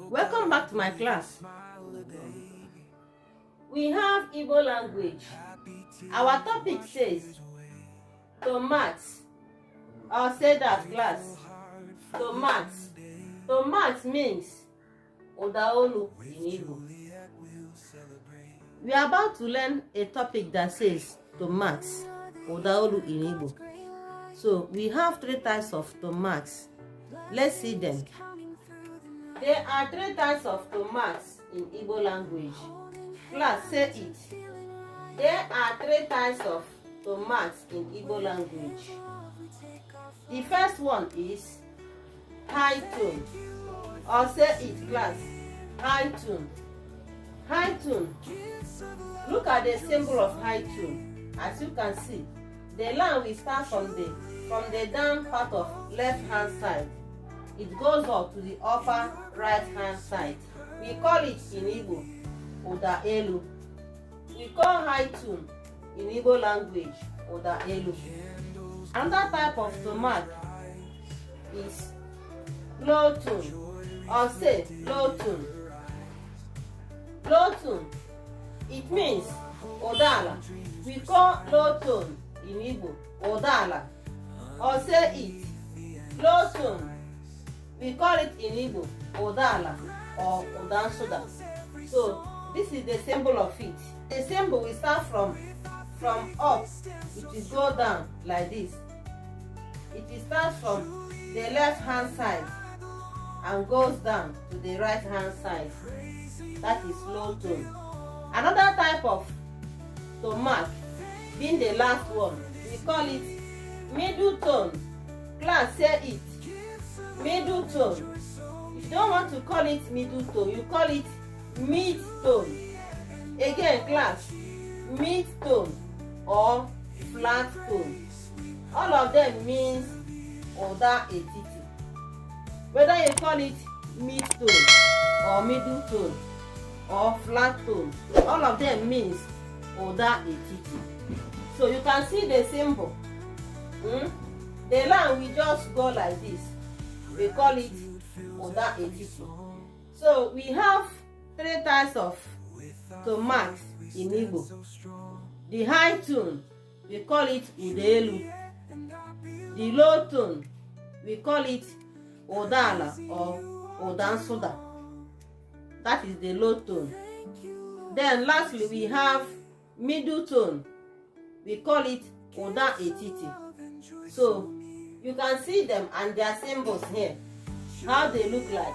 Welcome back to my class. We have Igbo language. Our topic says tomats. I'll say that class. Tomats. Tomats means Udaolu in Igbo. We are about to learn a topic that says tomats. Udaolu in Igbo. So we have three types of tomats. Let's see them. There are three types of tomats in Igbo language. Class, say it. There are three types of tomats in Igbo language. The first one is high tone. Or say it, class. High tone. High tone. Look at the symbol of high tone. As you can see, the line will start from the down part of left hand side. It goes up to the upper right hand side. We call it in Igbo Udaolu. We call high tone in Igbo language Udaolu. Another type of tomat is low tone, or say low tone. Low tone, it means Udala. We call low tone in Igbo Udala, or say it low tone. We call it in Igbo Udala or Udanshuda. So this is the symbol of it. The symbol will start from up, it will go down like this. It will start from the left hand side and goes down to the right hand side. That is low tone. Another type of tomat, being the last one, we call it middle tone. Class, say it. Middle tone. If you don't want to call it middle tone, you call it mid tone. Again, class, mid tone or flat tone. All of them means Oda Etiti. Whether you call it mid tone or middle tone or flat tone, all of them means Oda Etiti. So you can see the symbol. The line will just go like this. We call it Oda Etiti. So we have three types of tomats in Igbo. The high tone, we call it Udaolu. The low tone, we call it Udala or Udanshuda. That is the low tone. Then lastly, we have middle tone. We call it Oda Etiti. So you can see them and their symbols here, how they look like.